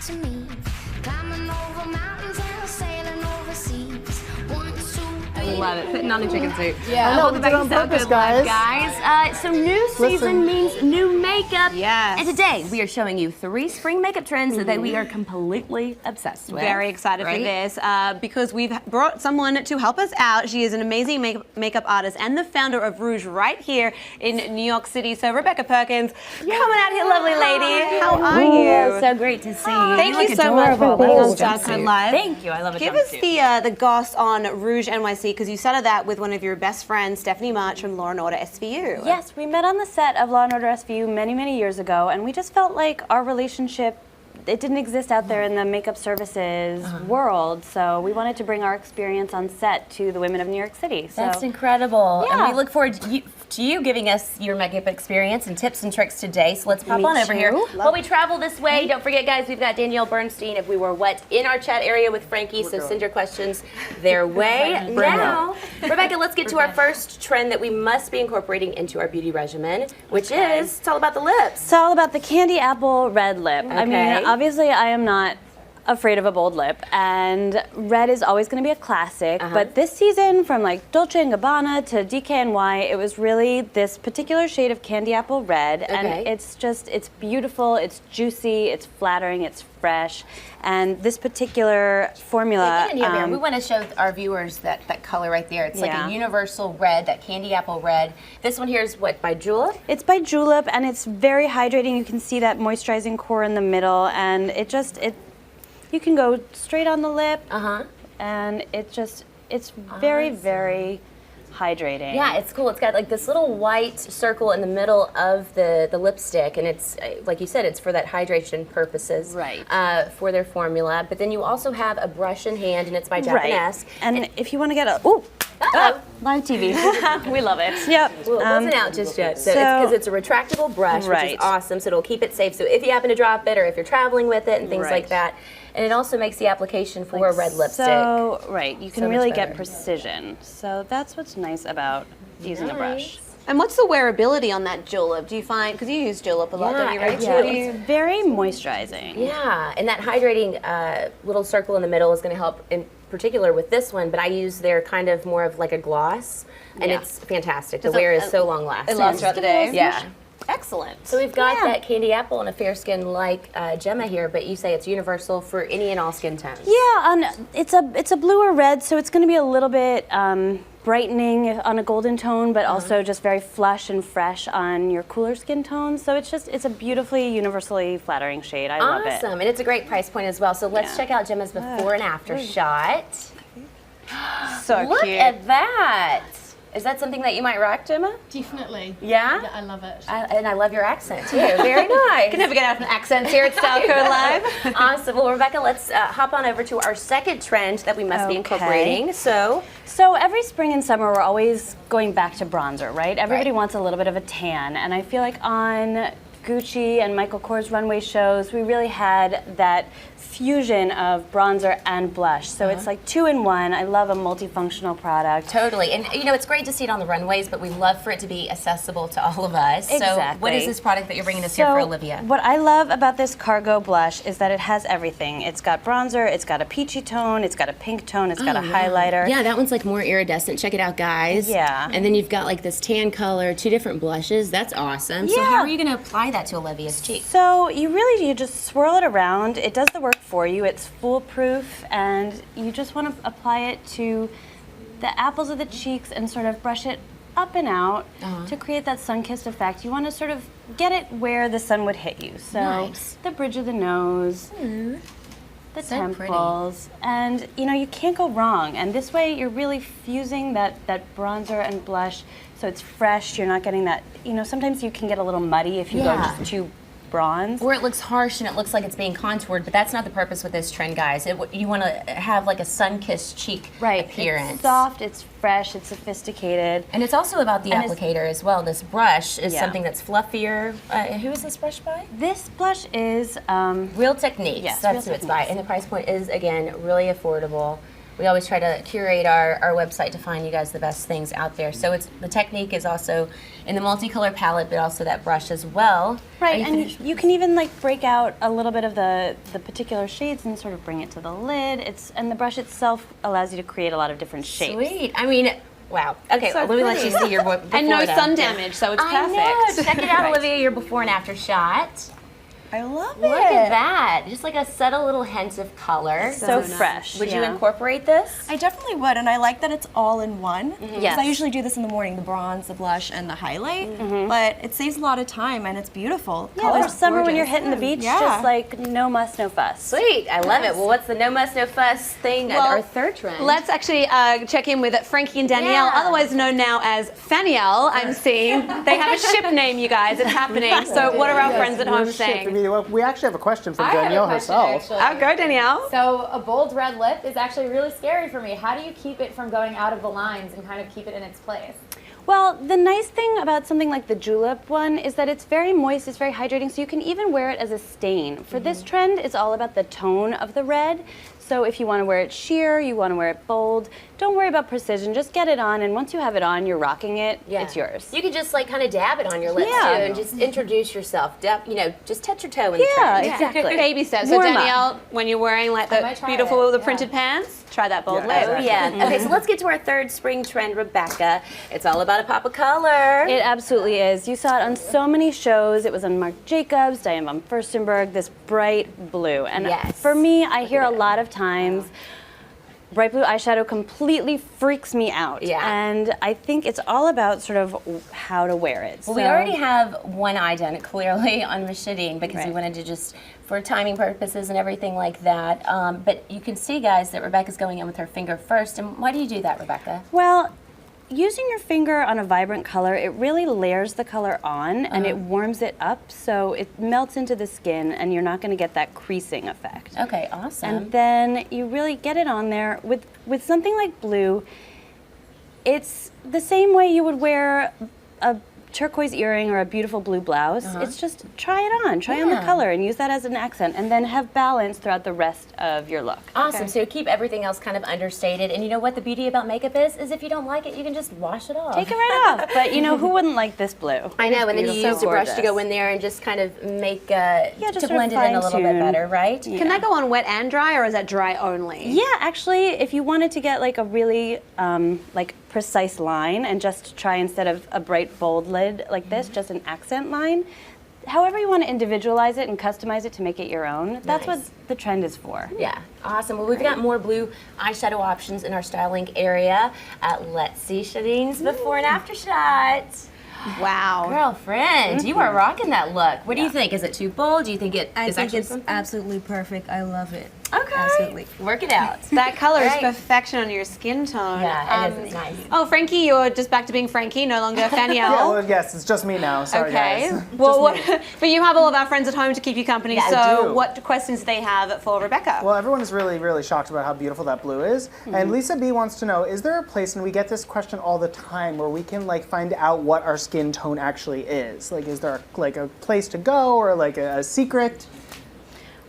to me. Climbing over mountains and sailing overseas. 1, 2, 3. I love it. Putting on a chicken suit. Yeah, Welcome back to on So purpose, Good Live, guys. guys. So new season means new makeup. Yes. And today we are showing you 3 spring makeup trends that we are completely obsessed with. Very excited for right? this because we've brought someone to help us out. She is an amazing makeup artist and the founder of Rouge right here in New York City. So Rebecca Perkins, coming out here, lovely lady. How are you? So great to see you. Thank you look so much for adorable. being on This So Good jumpsuit. Live. Thank you. I love a Give jumpsuit. us the goss on Rouge NYC because you started that with one of your best friends, Stephanie March from Law & Order SVU. Yes, we met on the set of Law & Order SVU many, many years ago, and we just felt like our relationship, it didn't exist out there in the makeup services world, so we wanted to bring our experience on set to the women of New York City. So. That's incredible. Yeah. And we look forward to you giving us your makeup experience and tips and tricks today. So let's pop Me on over too. here. While we travel this way, don't forget, guys, we've got Danielle Bernstein, If We Were What, in our chat area with Frankie. So send your questions their way. Now, Rebecca, let's get to our first trend that we must be incorporating into our beauty regimen, which is, it's all about the lips. It's all about the candy apple red lip. I mean, obviously I am not afraid of a bold lip, and red is always going to be a classic, but this season, from like Dolce & Gabbana to DKNY, it was really this particular shade of candy apple red, and it's beautiful, it's juicy, it's flattering, it's fresh, and this particular formula... We want to show our viewers that color right there. It's like a universal red, that candy apple red. This one here is what, by Julep? It's by Julep, and it's very hydrating. You can see that moisturizing core in the middle, and you can go straight on the lip, and it's very, very hydrating. Yeah, it's cool. It's got like this little white circle in the middle of the lipstick, and it's, like you said, it's for that hydration purposes for their formula. But then you also have a brush in hand, and it's by Japanese. And if you want to get a, live TV. We love it. Yep. Well, it wasn't out just yet, so it's because it's a retractable brush, which is awesome, so it'll keep it safe. So if you happen to drop it, or if you're traveling with it and things like that, and it also makes the application for a red lipstick. So, you can really get precision. So that's what's nice about using a brush. And what's the wearability on that Julep? Do you find, because you use Julep a lot, don't you, right? Yeah, it's very moisturizing. Yeah, and that hydrating little circle in the middle is going to help in particular with this one, but I use their kind of more of like a gloss, and it's fantastic. The wear is so long lasting. It lasts throughout the day. Yeah. Excellent. So we've got that candy apple and a fair skin like Gemma here, but you say it's universal for any and all skin tones. Yeah, it's a blue or red, so it's going to be a little bit brightening on a golden tone, but also just very flush and fresh on your cooler skin tones. So it's a beautifully universally flattering shade. I love it. Awesome, and it's a great price point as well. So let's check out Gemma's before and after shot. So Look cute. at that. Is that something that you might rock, Gemma? Definitely. Yeah? I love it. And I love your accent too. Very nice. Can never get out of accents here at So Good Live. Awesome. Well, Rebecca, let's hop on over to our second trend that we must be incorporating. So every spring and summer, we're always going back to bronzer, right? Everybody wants a little bit of a tan, and I feel like on Gucci and Michael Kors runway shows, we really had that fusion of bronzer and blush. So it's like 2 in 1. I love a multifunctional product. totally. And you know, it's great to see it on the runways, but we love for it to be accessible to all of us. Exactly. So what is this product that you're bringing us here for Olivia? What I love about this cargo blush is that it has everything. It's got bronzer, it's got a peachy tone, it's got a pink tone, it's got a highlighter. Yeah, that one's like more iridescent. Check it out, guys. Yeah. And then you've got like this tan color, 2 different blushes. That's awesome. So how are you going to apply that to Olivia's cheeks? So you just swirl it around. It does the work for you. It's foolproof, and you just want to apply it to the apples of the cheeks and sort of brush it up and out to create that sun-kissed effect. You want to sort of get it where the sun would hit you. So the bridge of the nose, the temples, and you can't go wrong. And this way you're really fusing that bronzer and blush, so it's fresh. You're not getting that, sometimes you can get a little muddy if you go just too bronze. Or it looks harsh and it looks like it's being contoured, but that's not the purpose with this trend, guys. You want to have like a sun-kissed cheek appearance. It's soft, it's fresh, it's sophisticated. And it's also about the applicator as well. This brush is something that's fluffier. Who is this brush by? This blush is Real Techniques. Yes, that's Real who it's by. And the price point is, again, really affordable. we always try to curate our website to find you guys the best things out there. So the technique is also in the multicolor palette, but also that brush as well. Right, and you can even like break out a little bit of the particular shades and sort of bring it to the lid. And the brush itself allows you to create a lot of different shapes. Sweet. I mean, wow. Okay, so let me let pretty. you see your before And no and sun after. damage, so it's I perfect. know. Check it out, Olivia, your before and after shot. I love it. Look at that. Just like a subtle little hint of color. So nice. fresh. Would you yeah. incorporate this? I definitely would, and I like that it's all in one. Because Yes. I usually do this in the morning, the bronze, the blush, and the highlight. But it saves a lot of time, and it's beautiful. Yeah, Color's for summer when you're gorgeous. hitting the beach, Yeah. just like no muss, no fuss. Sweet. I love it. Well, what's the no muss, no fuss thing? Well, our third trend. Let's actually check in with Frankie and Danielle, Yeah. otherwise known now as Fanielle. I'm seeing they have a ship name, you guys. It's happening. So, what are our friends at home saying? We actually have a question from I have a Danielle question, herself. actually. Oh, go Danielle. So a bold red lip is actually really scary for me. How do you keep it from going out of the lines and kind of keep it in its place? Well, the nice thing about something like the julep one is that it's very moist, it's very hydrating, so you can even wear it as a stain. For this trend, it's all about the tone of the red. So if you want to wear it sheer, you want to wear it bold, don't worry about precision, just get it on, and once you have it on, you're rocking it, it's yours. You could just like kind of dab it on your lips Yeah. too and just introduce yourself. Just touch your toe in the Yeah, trend. exactly. Baby steps. So Warm up. Danielle, when you're wearing like I the might try beautiful, it, the yeah. printed pants, try that bold Yeah, lip. exactly. Oh yeah. Okay, so let's get to our third spring trend, Rebecca. It's all about a pop of color. It absolutely is. You saw it on so many shows. It was on Marc Jacobs, Diane von Furstenberg, this bright blue. And Yes. for me, I hear a lot of times, bright blue eyeshadow completely freaks me out. Yeah. And I think it's all about sort of how to wear it. Well, we already have one eye done clearly on Miss Shadeen because we Right. wanted to just, for timing purposes and everything like that. But you can see, guys, that Rebecca's going in with her finger first. And why do you do that, Rebecca? Well, using your finger on a vibrant color, it really layers the color on and it warms it up so it melts into the skin and you're not going to get that creasing effect. Okay, awesome. And then you really get it on there. With something like blue, it's the same way you would wear a turquoise earring or a beautiful blue blouse. It's just try it on, try on the Yeah. color and use that as an accent and then have balance throughout the rest of your look. Awesome. So keep everything else kind of understated. And you know what the beauty about makeup is if you don't like it, you can just wash it off. Take it right off. But you know, who wouldn't like this blue? I know, and then you Beautiful. use the brush to Gorgeous. go in there and just kind of make just to sort blend of it in a little bit fine-tune. better, right? Can that go on wet and dry, or is that dry only? Yeah, actually, if you wanted to get like a really like precise line and just try instead of a bright bold lid like this, just an accent line, however you want to individualize it and customize it to make it your own, that's Nice. what the trend is for. Yeah, awesome. Well, we've got more blue eyeshadow options in our styling area. Let's see Shadeen's before and after shot. Wow. Girlfriend, you are rocking that look. What do you think? Is it too bold? Do you think it I is think actually it's something? absolutely perfect. I love it. Okay. Absolutely. Work it out. That color is Right. perfection on your skin tone. Yeah, it is. It's nice. Oh, Frankie, you're just back to being Frankie, no longer Fanielle. Yeah, well, yes, it's just me now. Sorry, Okay. guys. Well, but you have all of our friends at home to keep you company. Yeah, I so, do. what questions do they have for Rebecca? Well, everyone is really, really shocked about how beautiful that blue is. And Lisa B wants to know, is there a place, and we get this question all the time, where we can like find out what our skin tone actually is? Like, is there like a place to go or like a secret?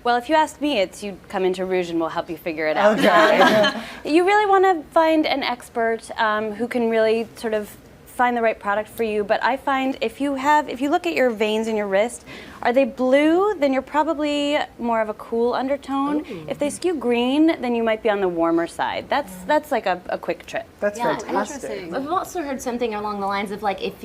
Well, if you ask me, it's you come into Rouge and we'll help you figure it out. Okay. You really want to find an expert who can really sort of find the right product for you. But I find if you look at your veins in your wrist, are they blue? Then you're probably more of a cool undertone. If they skew green, then you might be on the warmer side. That's like a quick trip. That's Yeah, fantastic. I've also heard something along the lines of like if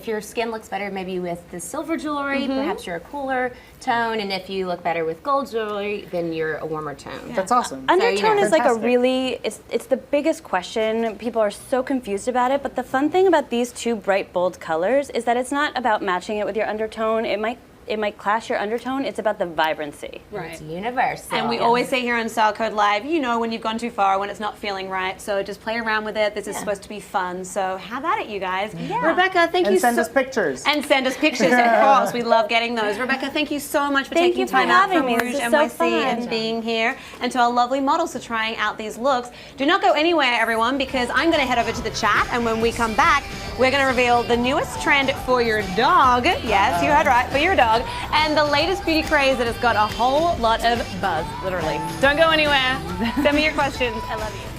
your skin looks better maybe with the silver jewelry, perhaps you're a cooler tone, and if you look better with gold jewelry, then you're a warmer tone. That's awesome. Undertone is like a Fantastic. really, it's the biggest question. People are so confused about it, but the fun thing about these two bright, bold colors is that it's not about matching it with your undertone. It might clash your undertone. It's about the vibrancy. It's universal. And we always say here on Style Code Live, you know when you've gone too far, when it's not feeling right. So just play around with it. This is supposed to be fun. So have at it, you guys. Rebecca, thank you And send so us pictures. And send us pictures, of course. We love getting those. Rebecca, thank you so much for Thank taking you for time out having from me. Rouge This is so NYC fun. and being here. And to our lovely models for trying out these looks. Do not go anywhere, everyone, because I'm going to head over to the chat. And when we come back, we're going to reveal the newest trend for your dog. Yes, you heard right, for your dog. blog and the latest beauty craze that has got a whole lot of buzz, literally. Don't go anywhere. Send me your questions. I love you.